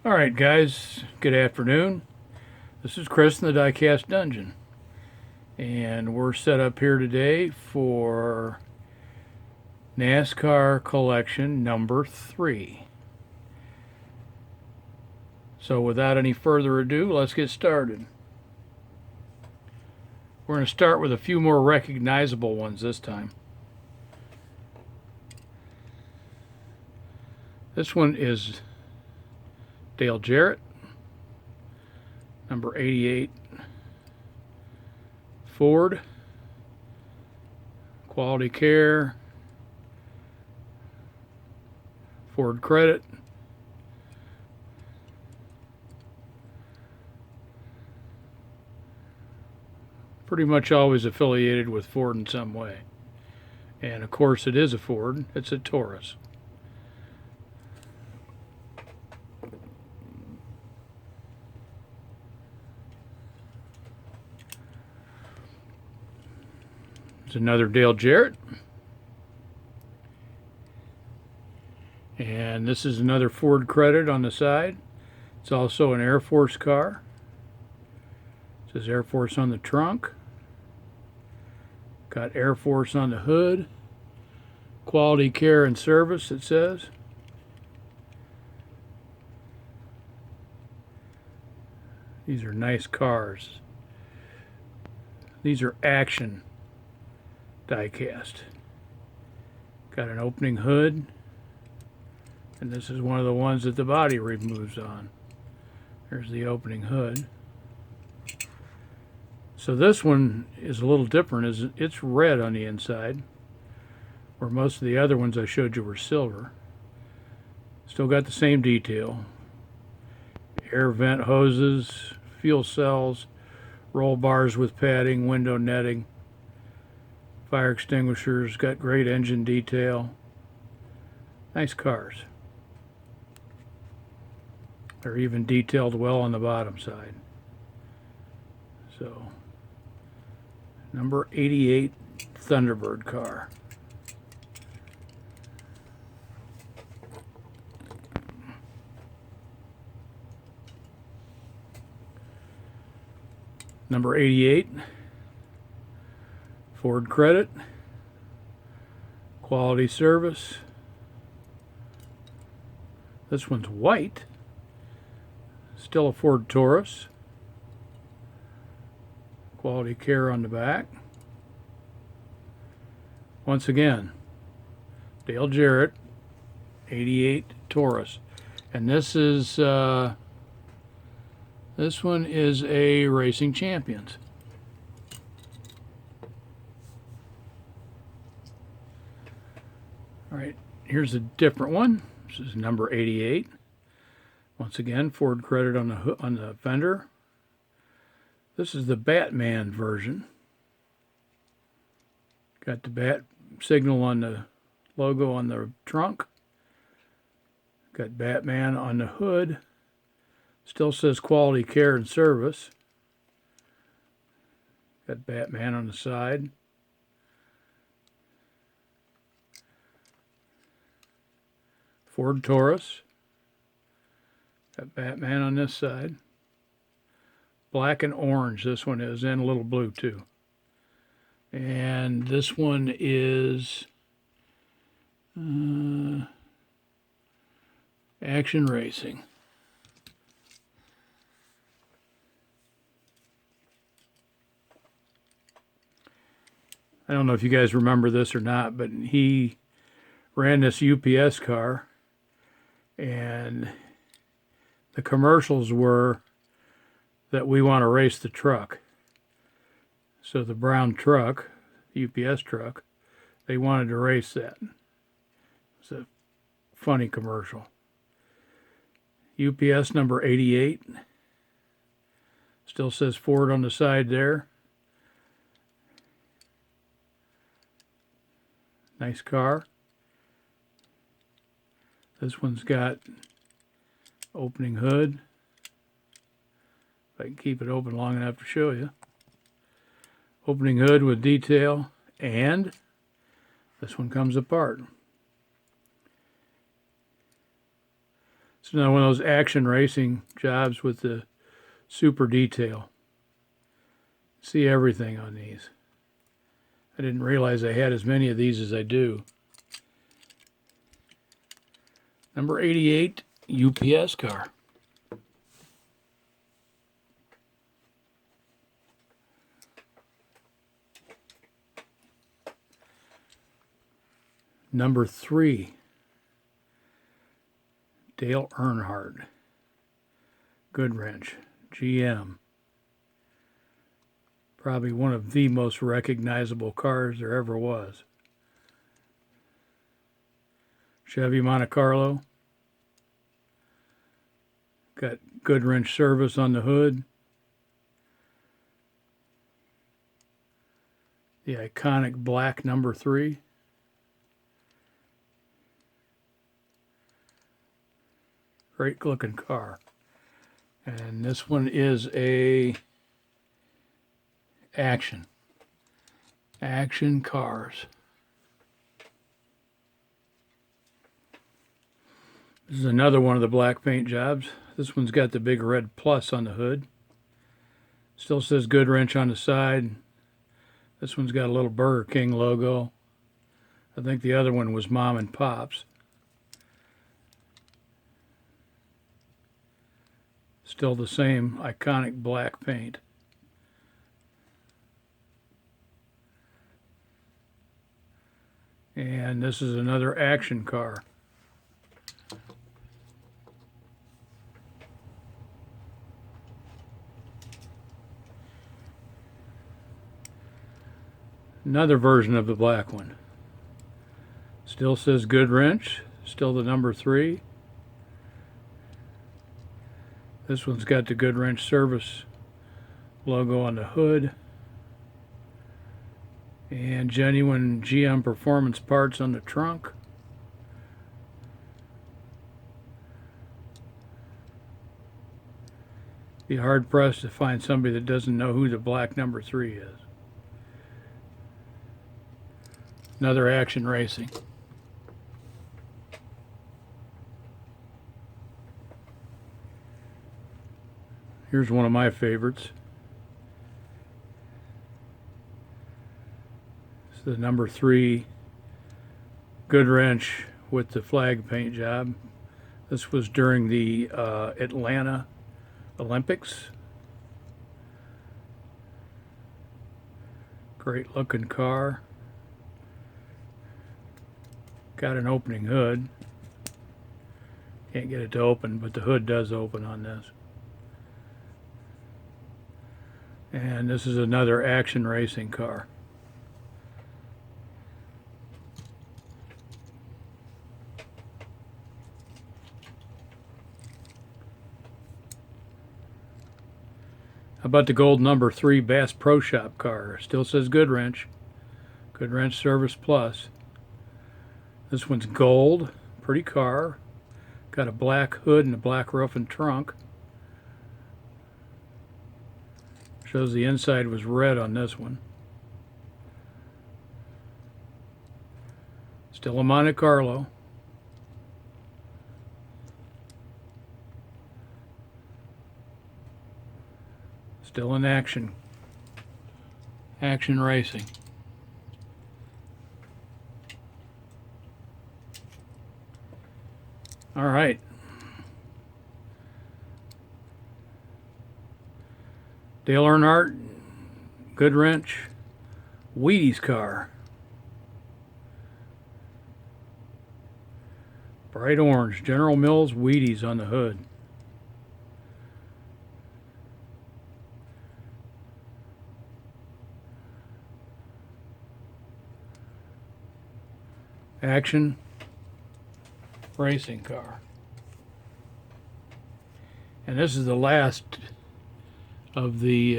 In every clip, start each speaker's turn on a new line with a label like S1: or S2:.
S1: All right, guys, good afternoon. This is Chris in the Diecast Dungeon, and we're set up here today for NASCAR Collection number 3. So without any further ado, let's get started. We're going to start with a few more recognizable ones this time. This one is Dale Jarrett, number 88 Ford, quality care, Ford credit, pretty much always affiliated with Ford in some way. And of course it is a Ford, it's a Taurus. It's another Dale Jarrett. And this is another Ford credit on the side. It's also an Air Force car. It says Air Force on the trunk. Got Air Force on the hood. Quality care and service, it says. These are nice cars. These are action diecast. Got an opening hood, and this is one of the ones that the body removes on. There's the opening hood. So this one is a little different. It's red on the inside, where most of the other ones I showed you were silver. Still got the same detail. Air vent hoses, fuel cells, roll bars with padding, window netting, fire extinguishers, got great engine detail. Nice cars. They're even detailed well on the bottom side. So, number 88 Thunderbird car. Number 88 Ford credit, quality service. This one's white. Still a Ford Taurus. Quality care on the back. Once again, Dale Jarrett, 88 Taurus. And this one is a Racing Champions. All right, here's a different one. This is number 88. Once again, Ford credit on the fender. This is the Batman version. Got the bat signal on the logo on the trunk. Got Batman on the hood. Still says quality care and service. Got Batman on the side. Ford Taurus. Got Batman on this side. Black and orange this one is, and a little blue too. And this one is Action Racing. I don't know if you guys remember this or not, but he ran this UPS car, and the commercials were that we want to race the truck. So the brown truck, UPS truck, they wanted to race that. It's a funny commercial. UPS number 88. Still says Ford on the side there. Nice car. This one's got opening hood. If I can keep it open long enough to show you. Opening hood with detail, and this one comes apart. It's another one of those action racing jobs with the super detail. See everything on these. I didn't realize I had as many of these as I do. Number 88, UPS car. Number 3, Dale Earnhardt, Goodwrench, GM. Probably one of the most recognizable cars there ever was. Chevy Montecarlo. Got Goodwrench service on the hood. The iconic black number 3. Great looking car. And this one is a action cars. This is another one of the black paint jobs. This one's got the big red plus on the hood. Still says Goodwrench on the side. This one's got a little Burger King logo. I think the other one was Mom and Pop's. Still the same iconic black paint. And this is another action car. Another version of the black one. Still says Goodwrench, still the number 3. This one's got the Goodwrench service logo on the hood. And genuine GM performance parts on the trunk. Be hard pressed to find somebody that doesn't know who the black number 3 is. Another action racing. Here's one of my favorites. It's the number 3 Goodwrench with the flag paint job. This was during the Atlanta Olympics. Great looking car. Got an opening hood. Can't get it to open, but the hood does open on this. And this is another action racing car. How about the gold number 3 Bass Pro Shop car? Still says Goodwrench. Goodwrench Service Plus. This one's gold. Pretty car. Got a black hood and a black roof and trunk. Shows the inside was red on this one. Still a Montecarlo. Still in action racing. All right. Dale Earnhardt, Goodwrench, Wheaties car. Bright orange, General Mills Wheaties on the hood. Action racing car. And this is the last of the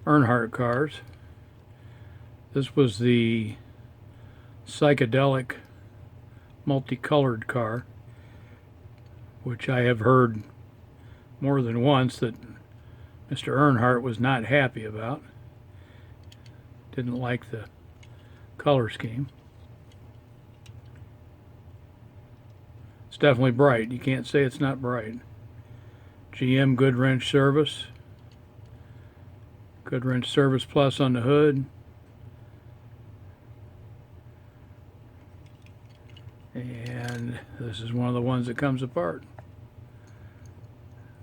S1: Earnhardt cars. This was the psychedelic multicolored car, which I have heard more than once that Mr. Earnhardt was not happy about. Didn't like the color scheme. It's definitely bright. You can't say it's not bright. GM Goodwrench service. Goodwrench Service Plus on the hood. And this is one of the ones that comes apart.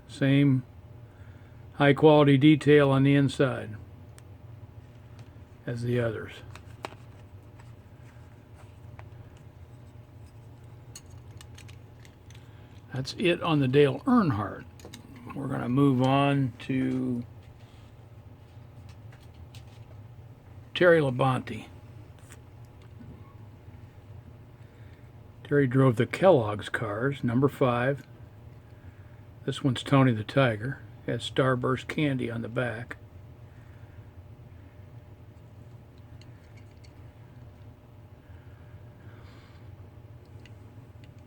S1: Same high quality detail on the inside as the others. That's it on the Dale Earnhardt. We're going to move on to Terry Labonte. Terry drove the Kellogg's cars, number 5. This one's Tony the Tiger. It has Starburst candy on the back.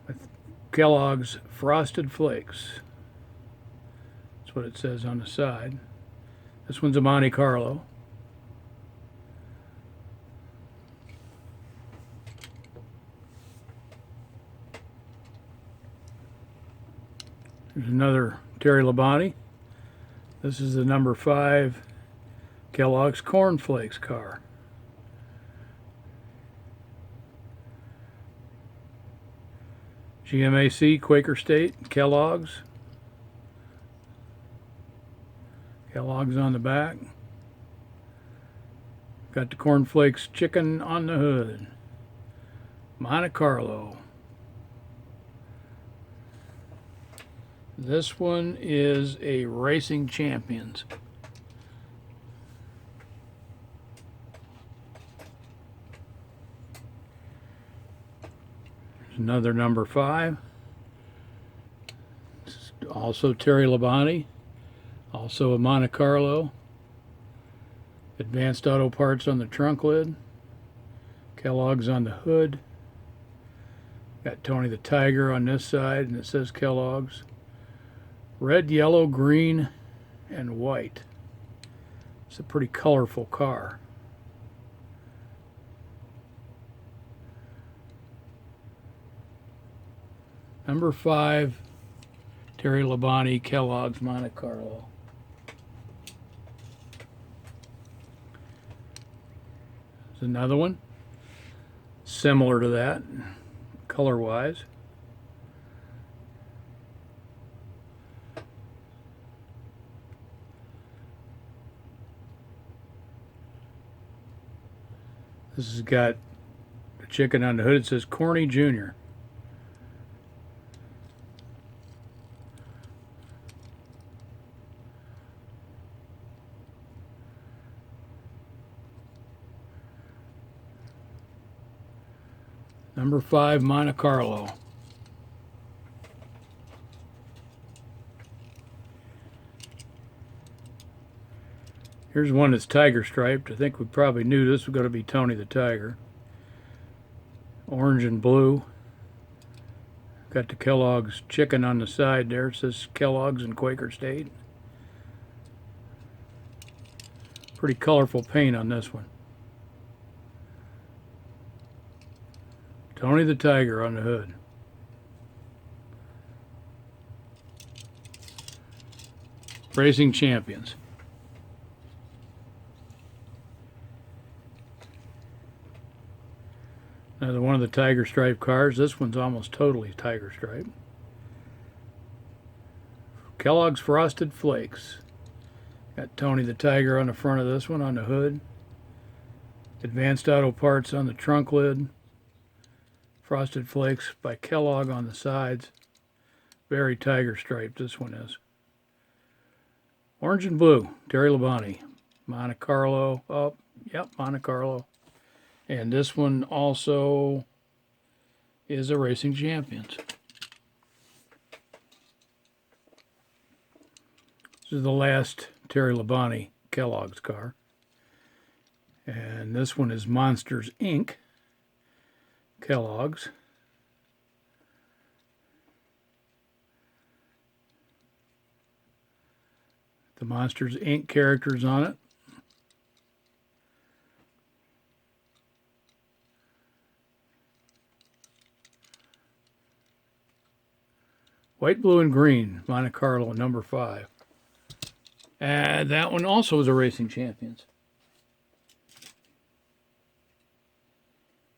S1: With Kellogg's Frosted Flakes. That's what it says on the side. This one's a Montecarlo. There's another Terry Labonte. This is the number 5 Kellogg's Corn Flakes car. GMAC, Quaker State, Kellogg's. Kellogg's on the back. Got the Corn Flakes chicken on the hood. Montecarlo. This one is a Racing Champions. There's another number 5. Also Terry Labonte. Also a Montecarlo. Advanced Auto Parts on the trunk lid. Kellogg's on the hood. Got Tony the Tiger on this side, and it says Kellogg's. Red, yellow, green, and white. It's a pretty colorful car. Number 5, Terry Labonte, Kellogg's Montecarlo. There's another one, similar to that, color-wise. This has got a chicken on the hood. It says Corny Jr. Number 5, Montecarlo. Here's one that's tiger striped. I think we probably knew this was going to be Tony the Tiger. Orange and blue. Got the Kellogg's chicken on the side there. It says Kellogg's and Quaker State. Pretty colorful paint on this one. Tony the Tiger on the hood. Racing Champions. Another one of the tiger stripe cars. This one's almost totally tiger stripe. Kellogg's Frosted Flakes. Got Tony the Tiger on the front of this one on the hood. Advanced Auto Parts on the trunk lid. Frosted Flakes by Kellogg on the sides. Very tiger striped this one is. Orange and blue, Terry Labonte. Montecarlo, oh, yep, Montecarlo. And this one also is a Racing Champions. This is the last Terry Labonte Kellogg's car. And this one is Monsters Inc. Kellogg's. The Monsters Inc. characters on it. White, blue, and green, Montecarlo, number 5. And that one also was a Racing Champions.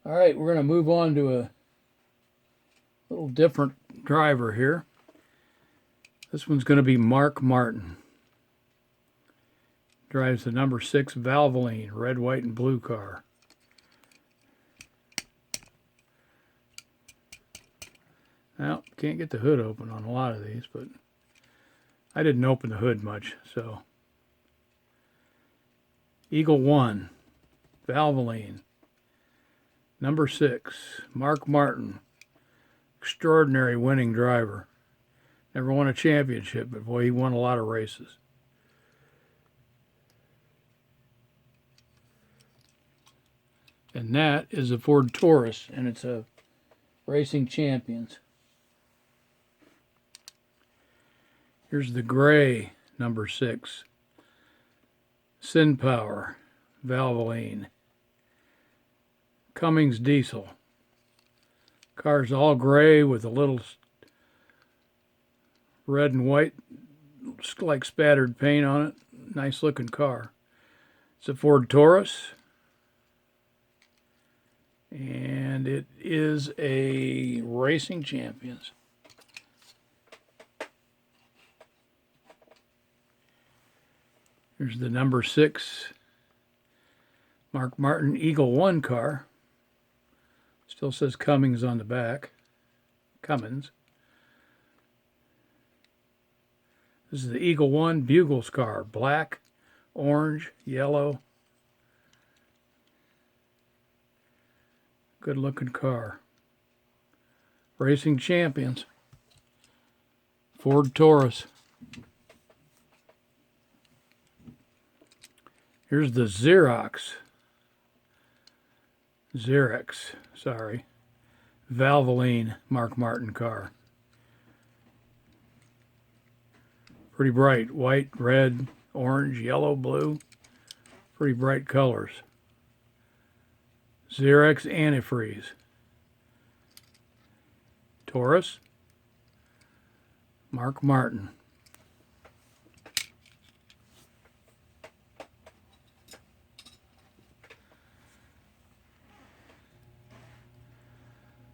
S1: All right, we're going to move on to a little different driver here. This one's going to be Mark Martin. Drives the number 6 Valvoline, red, white, and blue car. Well, can't get the hood open on a lot of these, but I didn't open the hood much, so. Eagle 1, Valvoline, number 6, Mark Martin, extraordinary winning driver. Never won a championship, but boy, he won a lot of races. And that is a Ford Taurus, and it's a Racing Champions. Here's the gray number 6, Sin Power, Valvoline, Cummins diesel. Car's all gray with a little red and white, like spattered paint on it. Nice looking car. It's a Ford Taurus, and it is a Racing Champions. Here's the number 6 Mark Martin Eagle 1 car. Still says Cummins on the back. Cummins. This is the Eagle 1 Bugles car. Black, orange, yellow. Good looking car. Racing Champions. Ford Taurus. Here's the Xerox, Valvoline Mark Martin car. Pretty bright, white, red, orange, yellow, blue. Pretty bright colors. Xerox antifreeze. Taurus, Mark Martin.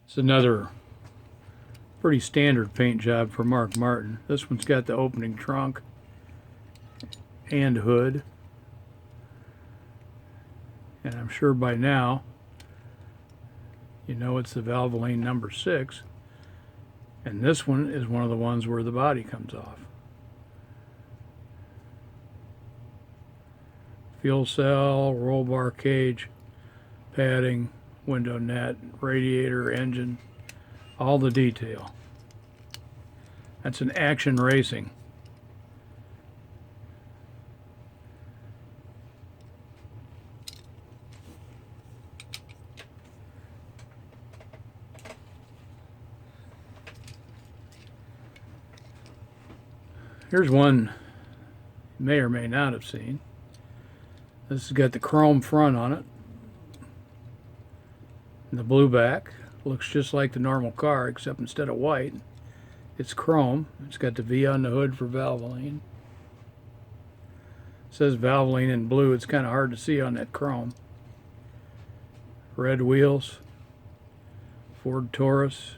S1: It's another pretty standard paint job for Mark Martin. This one's got the opening trunk and hood. And I'm sure by now you know it's the Valvoline number 6. And this one is one of the ones where the body comes off. Fuel cell, roll bar cage, padding, window net, radiator, engine, all the detail. That's an Action Racing. Here's one you may or may not have seen. This has got the chrome front on it. And the blue back. Looks just like the normal car, except instead of white, it's chrome. It's got the V on the hood for Valvoline. It says Valvoline in blue. It's kind of hard to see on that chrome. Red wheels. Ford Taurus.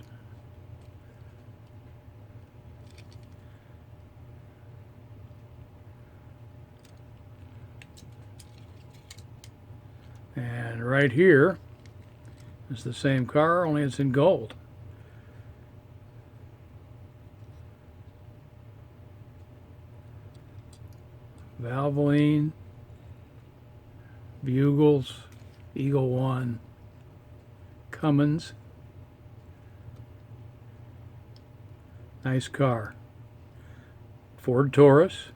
S1: And right here is the same car, only it's in gold. Valvoline, Bugles, Eagle 1, Cummins. Nice car. Ford Taurus.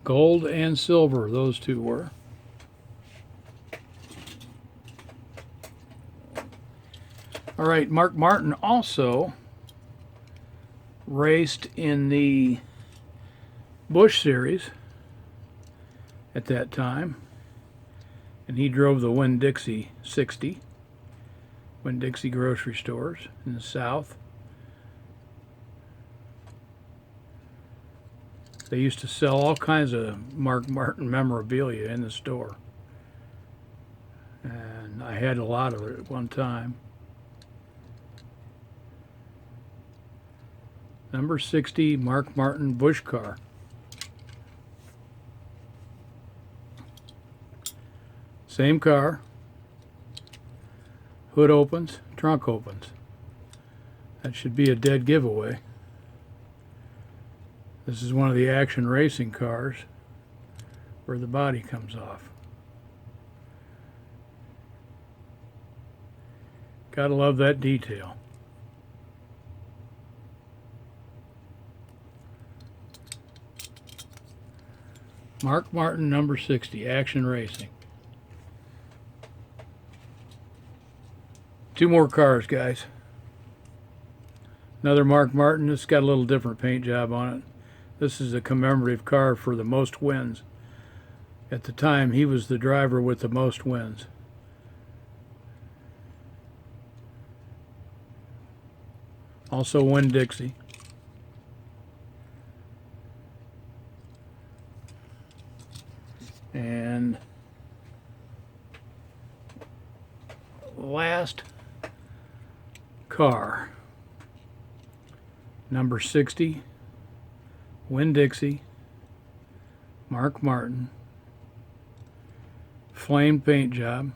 S1: Gold and silver, those two were. All right, Mark Martin also raced in the Busch series at that time, and he drove the Winn-Dixie 60. Winn-Dixie grocery stores in the South. They used to sell all kinds of Mark Martin memorabilia in the store. And I had a lot of it at one time. Number 60 Mark Martin Busch car. Same car. Hood opens, trunk opens. That should be a dead giveaway. This is one of the action racing cars where the body comes off. Gotta love that detail. Mark Martin number 60, action racing. Two more cars, guys. Another Mark Martin. It's got a little different paint job on it. This is a commemorative car for the most wins. At the time, he was the driver with the most wins. Also Winn-Dixie. And last car, number 60, Winn-Dixie, Mark Martin, flame paint job.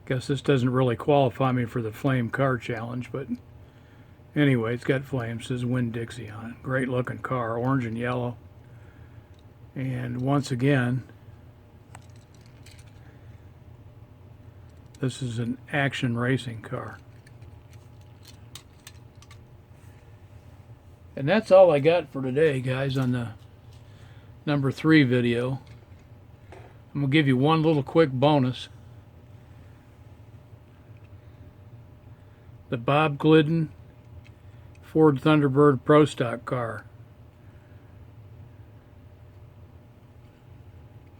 S1: Guess this doesn't really qualify me for the flame car challenge, but anyway, it's got flames. It says Winn-Dixie on it. Great looking car, orange and yellow. And once again, this is an action racing car. And that's all I got for today, guys, on the number 3 video. I'm going to give you one little quick bonus. The Bob Glidden Ford Thunderbird Pro Stock car.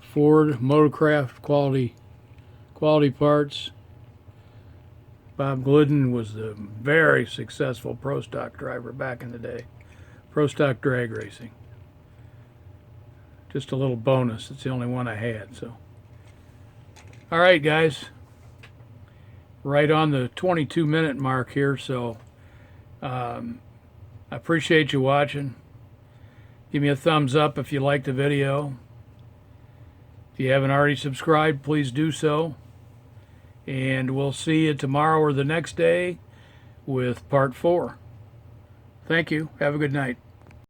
S1: Ford Motorcraft quality parts. Bob Glidden was the very successful Pro Stock driver back in the day. Pro Stock drag racing. Just a little bonus. It's the only one I had. So, all right, guys. Right on the 22-minute mark here. So, I appreciate you watching. Give me a thumbs up if you liked the video. If you haven't already subscribed, please do so. And we'll see you tomorrow or the next day with part 4. Thank you. Have a good night.